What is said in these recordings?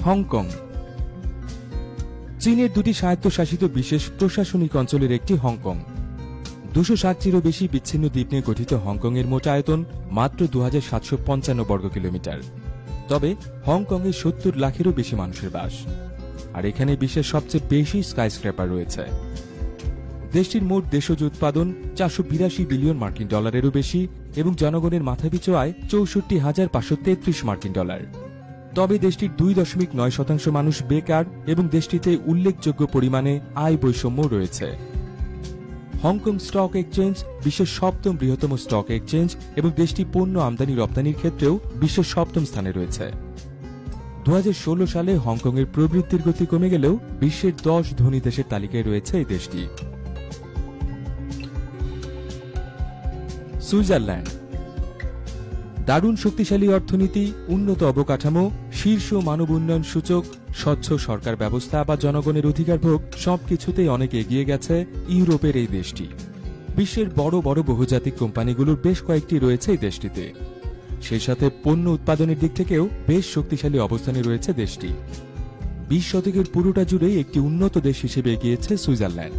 Hong Kong চীনের দুটি স্বায়ত্তশাসিত বিশেষ প্রশাসনিক অঞ্চলের একটি হংকং। 260-টিরও বেশি বিচ্ছিন্ন দ্বীপ নিয়ে গঠিত হংকংয়ের মোট আয়তন মাত্র 2755 বর্গ কিলোমিটার। তবে হংকংয়ে 70 লাখেরও বেশি মানুষের বাস, আর এখানে বিশ্বের সবচেয়ে বেশি স্কাইস্ক্র্যাপার রয়েছে। দেশটির মোট দেশজ উৎপাদন 482 বিলিয়ন মার্কিন ডলারেরও বেশি এবং জনগণের মাথাপিছু আয় 64,533 মার্কিন ডলার। তবে দেশটির 2.9% মানুষ বেকার এবং দেশটিতে উল্লেখযোগ্য পরিমাণে আয় বৈষম্য রয়েছে। হংকং স্টক এক্সচেঞ্জ বিশ্বের 7ম বৃহত্তম স্টক এক্সচেঞ্জ এবং দেশটি পণ্য আমদানি রপ্তানির ক্ষেত্রেও বিশ্বের 7ম স্থানে রয়েছে। 2016 সালে হংকংয়ের প্রবৃদ্ধির গতি কমে গেলেও বিশ্বের 10 ধনী দেশের তালিকায় রয়েছে এই দেশটি। সুইজারল্যান্ড দারুণ শক্তিশালী অর্থনীতি, উন্নত অবকাঠামো, শীর্ষ মানব উন্নয়ন সূচক, স্বচ্ছ সরকার ব্যবস্থা বা জনগণের অধিকারভোগ সবকিছুতেই অনেক এগিয়ে গেছে ইউরোপের এই দেশটি। বিশ্বের বড় বড় বহুজাতিক কোম্পানিগুলোর বেশ কয়েকটি রয়েছে এই দেশটিতে। সেই সাথে পণ্য উৎপাদনের দিক থেকেও বেশ শক্তিশালী অবস্থানে রয়েছে দেশটি। 20 শতকের পুরোটা জুড়েই একটি উন্নত দেশ হিসেবে এগিয়েছে সুইজারল্যান্ড।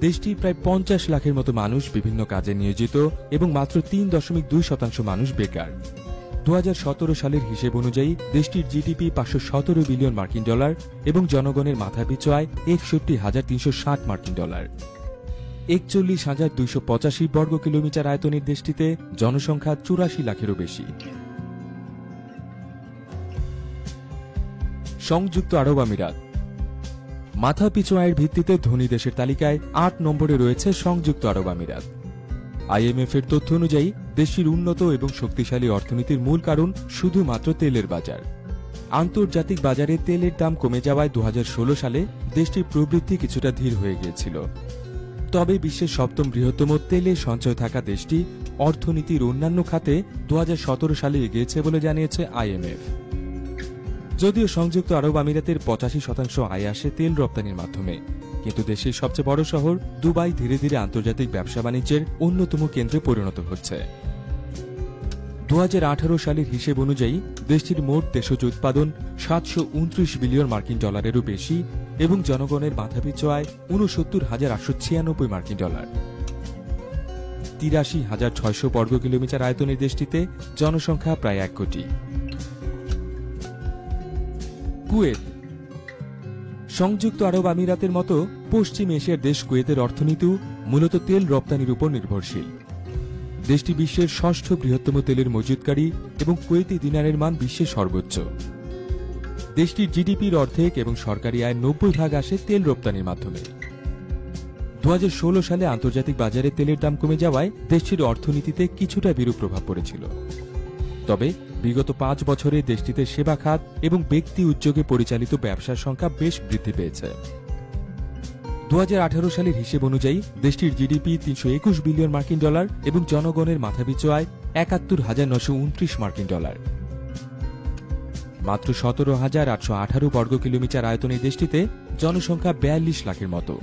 দেশটি প্রায় 50 লাখের মতো মানুষ বিভিন্ন কাজে নিয়োজিত এবং মাত্র 3.2% মানুষ বেকার। 2017 সালের হিসেব অনুযায়ী দেশটির জিডিপি 517 বিলিয়ন মার্কিন ডলার এবং জনগণের মাথাপিছু আয় 61,360 মার্কিন ডলার। 41,285 বর্গ কিলোমিটার আয়তনের দেশটিতে জনসংখ্যা 84 লাখেরও বেশি। সংযুক্ত আরব আমিরাত মাথাপিছু আয়ের ভিত্তিতে ধনী দেশের তালিকায় 8 নম্বরে রয়েছে সংযুক্ত আরব আমিরাত। আইএমএফ এর তথ্য অনুযায়ী দেশটির উন্নত এবং শক্তিশালী অর্থনীতির মূল কারণ শুধুমাত্র তেলের বাজার। আন্তর্জাতিক বাজারে তেলের দাম কমে যাওয়ায় 2016 সালে দেশটির প্রবৃদ্ধি কিছুটা ধীর হয়ে গিয়েছিল। তবে বিশ্বের 7ম বৃহত্তম তেলে সঞ্চয় থাকা দেশটি অর্থনীতির অন্যান্য খাতে 2017 সালে এগিয়েছে বলে জানিয়েছে আইএমএফ। যদিও সংযুক্ত আরব আমিরাতের 85% আয় আসে তেল রপ্তানির মাধ্যমে, কিন্তু দেশের সবচেয়ে বড় শহর দুবাই ধীরে ধীরে আন্তর্জাতিক ব্যবসা বাণিজ্যের অন্যতম কেন্দ্রে পরিণত হচ্ছে। 2018 সালের হিসেব অনুযায়ী দেশটির মোট দেশজ উৎপাদন 729 বিলিয়ন মার্কিন ডলারেরও বেশি এবং জনগণের মাথাপিছু আয় 69,896 মার্কিন ডলার। 83,600 বর্গ কিলোমিটার আয়তনের দেশটিতে জনসংখ্যা প্রায় 1 কোটি। কুয়েত সংযুক্ত আরব আমিরাতের মতো পশ্চিম এশিয়ার দেশ কুয়েতের অর্থনীতিও মূলত তেল রপ্তানির উপর নির্ভরশীল। দেশটি বিশ্বের 6ষ্ঠ বৃহত্তম তেলের মজুতকারী এবং কুয়েতি দিনারের মান বিশ্বের সর্বোচ্চ। দেশটির জিডিপির অর্ধেক এবং সরকারি আয়ের 90% আসে তেল রপ্তানির মাধ্যমে। 2016 সালে আন্তর্জাতিক বাজারে তেলের দাম কমে যাওয়ায় দেশটির অর্থনীতিতে কিছুটা বিরূপ প্রভাব পড়েছিল। তবে বিগত 5 বছরে দেশটিতে সেবা খাত এবং ব্যক্তি উদ্যোগে পরিচালিত ব্যবসার সংখ্যা বেশ বৃদ্ধি পেয়েছে। 2018 সালের হিসেব অনুযায়ী দেশটির জিডিপি 321 বিলিয়ন মার্কিন ডলার এবং জনগণের মাথাপিছু আয় 71,929 মার্কিন ডলার। মাত্র 17,818 বর্গ কিলোমিটার আয়তনের দেশটিতে জনসংখ্যা 42 লাখের মতো।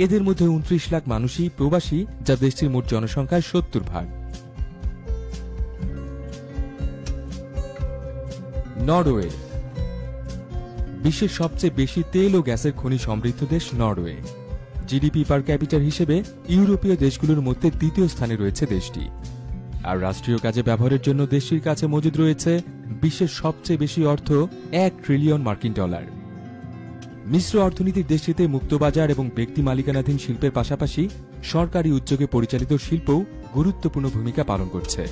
এদের মধ্যে 29 লাখ মানুষই প্রবাসী, যা দেশটির মোট জনসংখ্যার 70%। নরওয়ে বিশ্বের সবচেয়ে বেশি তেল ও গ্যাসের খনি সমৃদ্ধ দেশ নরওয়ে। জিডিপি পার ক্যাপিটাল হিসেবে ইউরোপীয় দেশগুলোর মধ্যে 2য় স্থানে রয়েছে দেশটি। আর রাষ্ট্রীয় কাজে ব্যবহারের জন্য দেশটির কাছে মজুদ রয়েছে বিশ্বের সবচেয়ে বেশি অর্থ 1 ট্রিলিয়ন মার্কিন ডলার। মিশ্র অর্থনীতির দেশটিতে মুক্তবাজার এবং ব্যক্তি মালিকানাধীন শিল্পের পাশাপাশি সরকারি উদ্যোগে পরিচালিত শিল্পও গুরুত্বপূর্ণ ভূমিকা পালন করছে।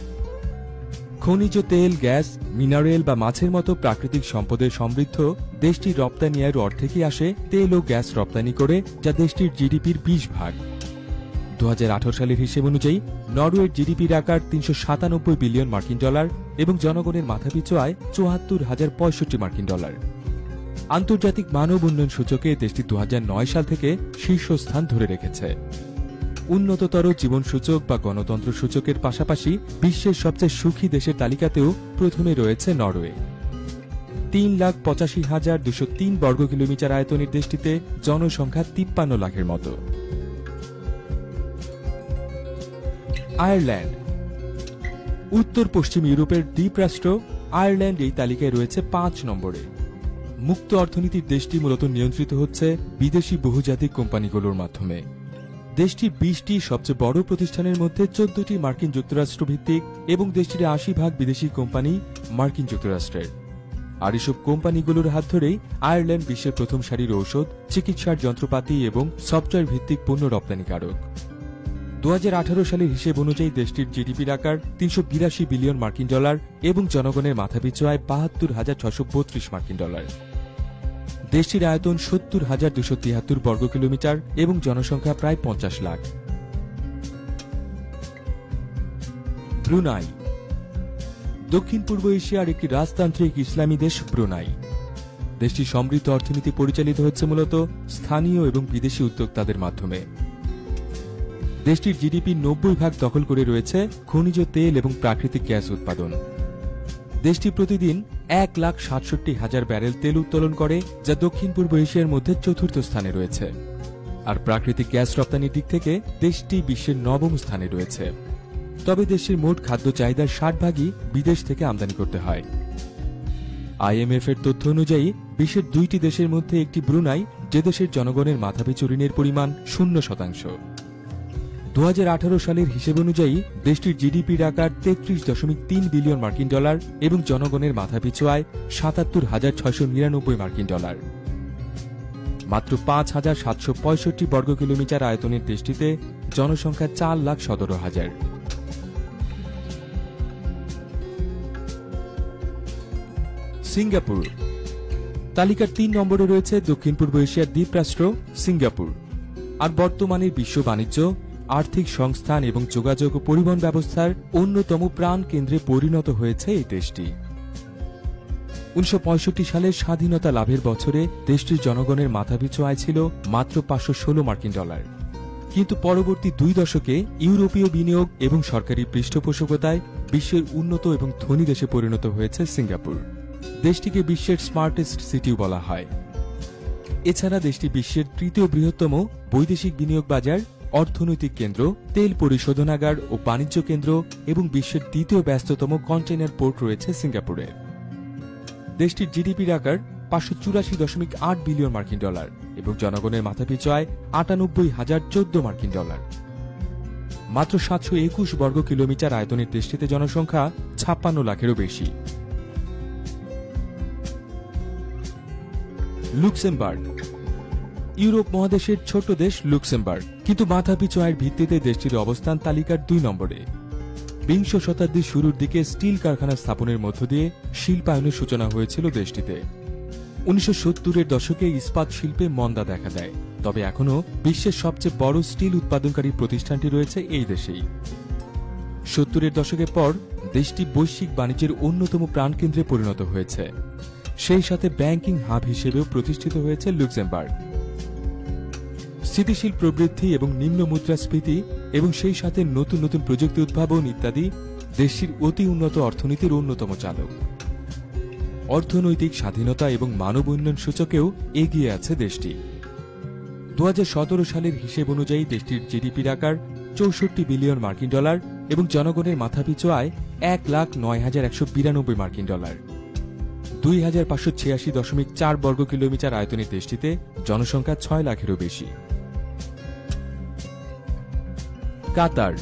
খনিজ তেল, গ্যাস, মিনারেল বা মাছের মতো প্রাকৃতিক সম্পদের সমৃদ্ধ দেশটির রপ্তানি আয়ের অর্ধেকই আসে তেল ও গ্যাস রপ্তানি করে, যা দেশটির জিডিপির 20%। 2018 সালের হিসেব অনুযায়ী নরওয়ের জিডিপির আকার 397 বিলিয়ন মার্কিন ডলার এবং জনগণের মাথাপিছু আয় 74,065 মার্কিন ডলার। আন্তর্জাতিক মানব উন্নয়ন সূচকে দেশটি 2009 সাল থেকে শীর্ষস্থান ধরে রেখেছে। উন্নততর জীবন সূচক বা গণতন্ত্র সূচকের পাশাপাশি বিশ্বের সবচেয়ে সুখী দেশের তালিকাতেও প্রথমে রয়েছে নরওয়ে। 3,85,203 বর্গ কিলোমিটার আয়তনের দেশটিতে জনসংখ্যা 53 লাখের মতো। আয়ারল্যান্ড উত্তর পশ্চিম ইউরোপের দ্বীপরাষ্ট্র আয়ারল্যান্ড এই তালিকায় রয়েছে 5 নম্বরে। মুক্ত অর্থনীতির দেশটি মূলত নিয়ন্ত্রিত হচ্ছে বিদেশি বহুজাতিক কোম্পানিগুলোর মাধ্যমে। দেশটির 20টি সবচেয়ে বড় প্রতিষ্ঠানের মধ্যে 14টি মার্কিন যুক্তরাষ্ট্র ভিত্তিক এবং দেশটির 80% বিদেশি কোম্পানি মার্কিন যুক্তরাষ্ট্রের। আর এসব কোম্পানিগুলোর হাত ধরেই আয়ারল্যান্ড বিশ্বের প্রথম সারির ঔষধ, চিকিৎসার যন্ত্রপাতি এবং সফটওয়্যার ভিত্তিক পণ্য রপ্তানিকারক। 2018 সালের হিসেব অনুযায়ী দেশটির জিডিপির আকার 382 বিলিয়ন মার্কিন ডলার এবং জনগণের মাথাপিছু আয় 72,632 মার্কিন ডলার। দেশটির আয়তন 70,273 বর্গ কিলোমিটার এবং জনসংখ্যা প্রায় 50 লাখ। ব্রুনাই দক্ষিণ পূর্ব এশিয়ার একটি রাজতান্ত্রিক ইসলামী দেশ ব্রুনাই। দেশটির সমৃদ্ধ অর্থনীতি পরিচালিত হচ্ছে মূলত স্থানীয় এবং বিদেশি উদ্যোক্তাদের মাধ্যমে। দেশটির জিডিপির 90% দখল করে রয়েছে খনিজ তেল এবং প্রাকৃতিক গ্যাস উৎপাদন। দেশটি প্রতিদিন 1,67,000 ব্যারেল তেল উত্তোলন করে, যা দক্ষিণ পূর্ব এশিয়ার মধ্যে চতুর্থ স্থানে রয়েছে। আর প্রাকৃতিক গ্যাস রপ্তানির দিক থেকে দেশটি বিশ্বের 9ম স্থানে রয়েছে। তবে দেশের মোট খাদ্য চাহিদার 60% বিদেশ থেকে আমদানি করতে হয়। IMF এর তথ্য অনুযায়ী বিশ্বের 2টি দেশের মধ্যে একটি ব্রুনাই, যে দেশের জনগণের মাথাপিছু ঋণের পরিমাণ 0%। 2018 সালের হিসেব অনুযায়ী দেশটির জিডিপির আকার 33.3 বিলিয়ন মার্কিন ডলার এবং জনগণের মাথাপিছু আয় 77,699 মার্কিন ডলার। মাত্র 5,765 বর্গ কিলোমিটার আয়তনের দেশটিতে জনসংখ্যা 4,17,000। সিঙ্গাপুর তালিকার 3 নম্বরে রয়েছে দক্ষিণ পূর্ব এশিয়ার দ্বীপরাষ্ট্র সিঙ্গাপুর। আর বর্তমানে বিশ্ব বাণিজ্য, আর্থিক সংস্থান এবং যোগাযোগ ও পরিবহন ব্যবস্থার অন্যতম প্রাণ কেন্দ্রে পরিণত হয়েছে এই দেশটি। 1965 সালের স্বাধীনতা লাভের বছরে দেশটির জনগণের মাথাপিছু আয় ছিল মাত্র 516 মার্কিন ডলার। কিন্তু পরবর্তী 2 দশকে ইউরোপীয় বিনিয়োগ এবং সরকারি পৃষ্ঠপোষকতায় বিশ্বের উন্নত এবং ধনী দেশে পরিণত হয়েছে সিঙ্গাপুর। দেশটিকে বিশ্বের স্মার্টেস্ট সিটিও বলা হয়। এছাড়া দেশটি বিশ্বের 3য় বৃহত্তম বৈদেশিক বিনিয়োগ বাজার, অর্থনৈতিক কেন্দ্র, তেল পরিশোধনাগার ও বাণিজ্য কেন্দ্র এবং বিশ্বের 2য় ব্যস্ততম কন্টেইনার পোর্ট রয়েছে সিঙ্গাপুরে। দেশটির জিডিপির আকার 584.8 বিলিয়ন মার্কিন ডলার এবং জনগণের মাথাপিছু আয় 98,014 মার্কিন ডলার। মাত্র 721 বর্গ কিলোমিটার আয়তনের দেশটিতে জনসংখ্যা 56 লাখেরও বেশি। লুক্সেমবার্গ ইউরোপ মহাদেশের ছোট দেশ লুক্সেমবার্গ, কিন্তু মাথাপিছু আয়ের ভিত্তিতে দেশটির অবস্থান তালিকার 2 নম্বরে। 20 শতাব্দীর শুরুর দিকে স্টিল কারখানা স্থাপনের মধ্য দিয়ে শিল্পায়নের সূচনা হয়েছিল দেশটিতে। 1970-এর দশকে ইস্পাত শিল্পে মন্দা দেখা দেয়, তবে এখনও বিশ্বের সবচেয়ে বড় স্টিল উৎপাদনকারী প্রতিষ্ঠানটি রয়েছে এই দেশেই। 70-এর দশকের পর দেশটি বৈশ্বিক বাণিজ্যের অন্যতম প্রাণকেন্দ্রে পরিণত হয়েছে। সেই সাথে ব্যাংকিং হাব হিসেবেও প্রতিষ্ঠিত হয়েছে লুক্সেমবার্গ। স্থিতিশীল প্রবৃদ্ধি এবং নিম্ন মুদ্রাস্ফীতি এবং সেই সাথে নতুন নতুন প্রযুক্তি উদ্ভাবন ইত্যাদি দেশটির অতি উন্নত অর্থনীতির অন্যতম চালক। অর্থনৈতিক স্বাধীনতা এবং মানব উন্নয়ন সূচকেও এগিয়ে আছে দেশটি। 2017 সালের হিসেব অনুযায়ী দেশটির জিডিপির আকার 64 বিলিয়ন মার্কিন ডলার এবং জনগণের মাথাপিছু আয় 1,09,192 মার্কিন ডলার। 2,586.4 বর্গ কিলোমিটার আয়তনের দেশটিতে জনসংখ্যা 6 লাখেরও বেশি। কাতার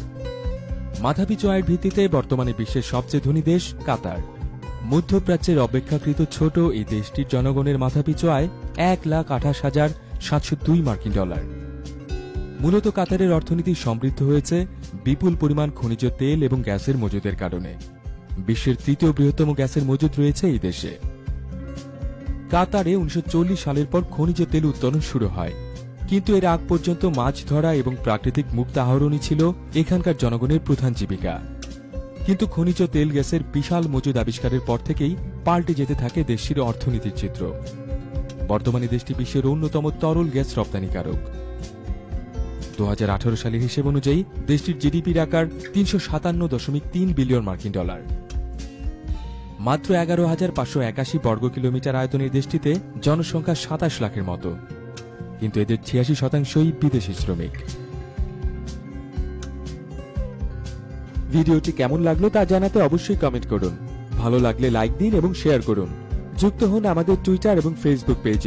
মাথাপিছু আয়ের ভিত্তিতে বর্তমানে বিশ্বের সবচেয়ে ধনী দেশ কাতার। মধ্যপ্রাচ্যের অপেক্ষাকৃত ছোট এই দেশটির জনগণের মাথাপিছু আয় 1,28,702 মার্কিন ডলার। মূলত কাতারের অর্থনীতি সমৃদ্ধ হয়েছে বিপুল পরিমাণ খনিজ তেল এবং গ্যাসের মজুদের কারণে। বিশ্বের 3য় বৃহত্তম গ্যাসের মজুদ রয়েছে এই দেশে। কাতারে 1940 সালের পর খনিজ তেল উত্তোলন শুরু হয়, কিন্তু এর আগ পর্যন্ত মাছ ধরা এবং প্রাকৃতিক মুক্ত আহরণই ছিল এখানকার জনগণের প্রধান জীবিকা। কিন্তু খনিজ তেল গ্যাসের বিশাল মজুদ আবিষ্কারের পর থেকেই পাল্টে যেতে থাকে দেশটির অর্থনীতির চিত্র। বর্তমানে দেশটি বিশ্বের অন্যতম তরল গ্যাস রপ্তানিকারক। 2018 সালের হিসেব অনুযায়ী দেশটির জিডিপির আকার 357.3 বিলিয়ন মার্কিন ডলার। মাত্র 11,581 বর্গ কিলোমিটার আয়তনের দেশটিতে জনসংখ্যা 27 লাখের মতো, কিন্তু এদের 86% বিদেশি শ্রমিক। ভিডিওটি কেমন লাগলো তা জানাতে অবশ্যই কমেন্ট করুন। ভালো লাগলে লাইক দিন এবং শেয়ার করুন। যুক্ত হন আমাদের টুইটার এবং ফেসবুক পেজে।